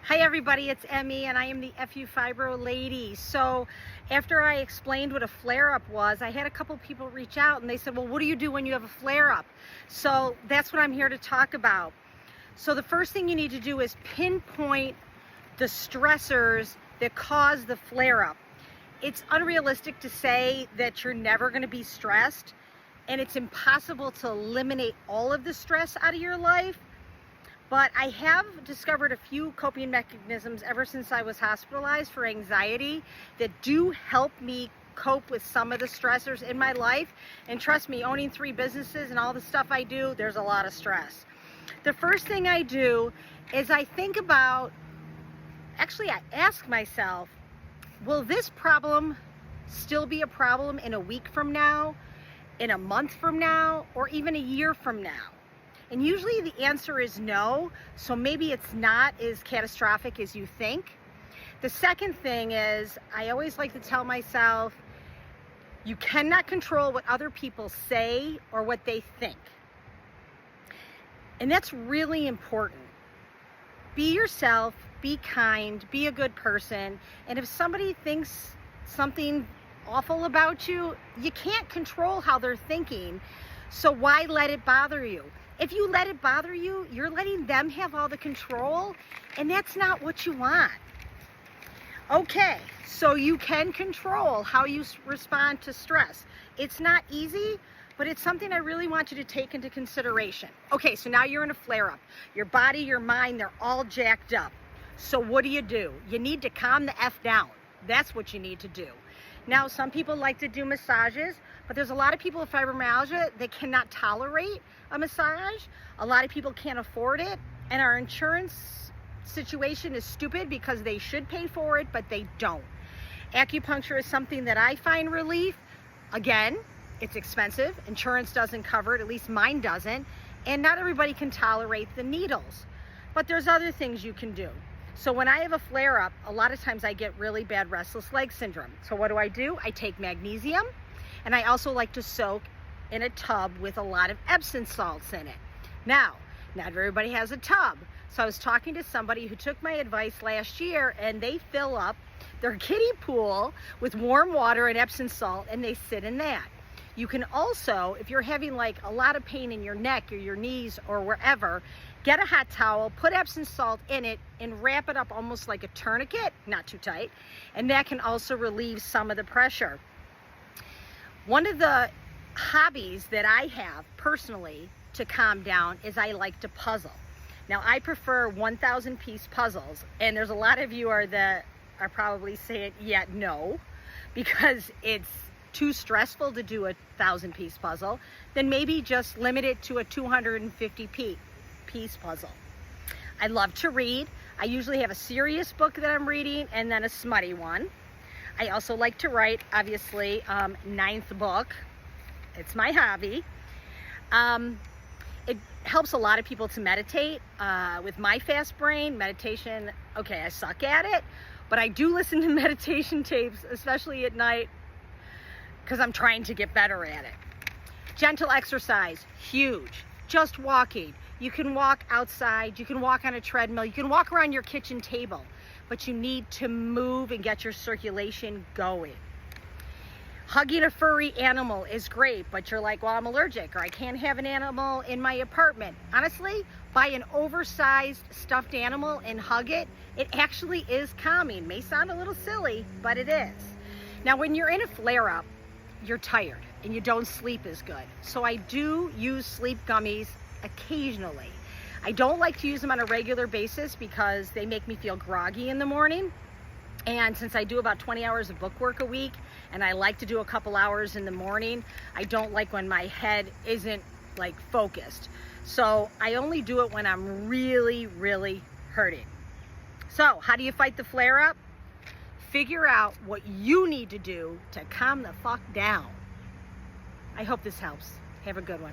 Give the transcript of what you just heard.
Hi everybody, it's Emmy and I am the FU Fibro lady. So after I explained what a flare-up was, I had a couple people reach out and they said, well, what do you do when you have a flare-up? So that's what I'm here to talk about. So the first thing you need to do is pinpoint the stressors that cause the flare-up. It's unrealistic to say that you're never going to be stressed, and it's impossible to eliminate all of the stress out of your life. But I have discovered a few coping mechanisms ever since I was hospitalized for anxiety that do help me cope with some of the stressors in my life. And trust me, owning 3 businesses and all the stuff I do, there's a lot of stress. The first thing I do is I think about, actually I ask myself, will this problem still be a problem in a week from now, in a month from now, or even a year from now? And usually the answer is no, so maybe it's not as catastrophic as you think. The second thing is, I always like to tell myself, you cannot control what other people say or what they think. And that's really important. Be yourself, be kind, be a good person, and if somebody thinks something awful about you, you can't control how they're thinking, so why let it bother you? If you let it bother you, you're letting them have all the control, and that's not what you want. Okay, so you can control how you respond to stress. It's not easy, but it's something I really want you to take into consideration. Okay, so now you're in a flare-up. Your body, your mind, they're all jacked up. So what do? You need to calm the F down. That's what you need to do. Now, some people like to do massages, but there's a lot of people with fibromyalgia that cannot tolerate a massage. A lot of people can't afford it, and our insurance situation is stupid because they should pay for it, but they don't. Acupuncture is something that I find relief. Again, it's expensive. Insurance doesn't cover it, at least mine doesn't, and not everybody can tolerate the needles. But there's other things you can do. So when I have a flare-up, a lot of times I get really bad restless leg syndrome. So what do? I take magnesium, and I also like to soak in a tub with a lot of Epsom salts in it. Now, not everybody has a tub. So I was talking to somebody who took my advice last year, and they fill up their kiddie pool with warm water and Epsom salt, and they sit in that. You can also, if you're having like a lot of pain in your neck or your knees or wherever, get a hot towel, put Epsom salt in it, and wrap it up almost like a tourniquet, not too tight, and that can also relieve some of the pressure. One of the hobbies that I have personally to calm down is I like to puzzle. Now, I prefer 1,000 piece puzzles, and there's a lot of you that are probably saying, yeah, no, because it's too stressful to do a 1,000-piece puzzle. Then maybe just limit it to a 250-piece puzzle. I love to read. I usually have a serious book that I'm reading and then a smutty one. I also like to write, obviously, 9th book. It's my hobby. It helps a lot of people to meditate. With my fast brain, meditation, okay, I suck at it, but I do listen to meditation tapes, especially at night, because I'm trying to get better at it. Gentle exercise, huge. Just walking. You can walk outside, you can walk on a treadmill, you can walk around your kitchen table, but you need to move and get your circulation going. Hugging a furry animal is great, but you're like, well, I'm allergic, or I can't have an animal in my apartment. Honestly, buy an oversized stuffed animal and hug it. It actually is calming. May sound a little silly, but it is. Now, when you're in a flare-up, you're tired and you don't sleep as good. So I do use sleep gummies occasionally. I don't like to use them on a regular basis because they make me feel groggy in the morning. And since I do about 20 hours of book work a week, and I like to do a couple hours in the morning, I don't like when my head isn't like focused. So I only do it when I'm really, really hurting. So how do you fight the flare-up? Figure out what you need to do to calm the fuck down. I hope this helps. Have a good one.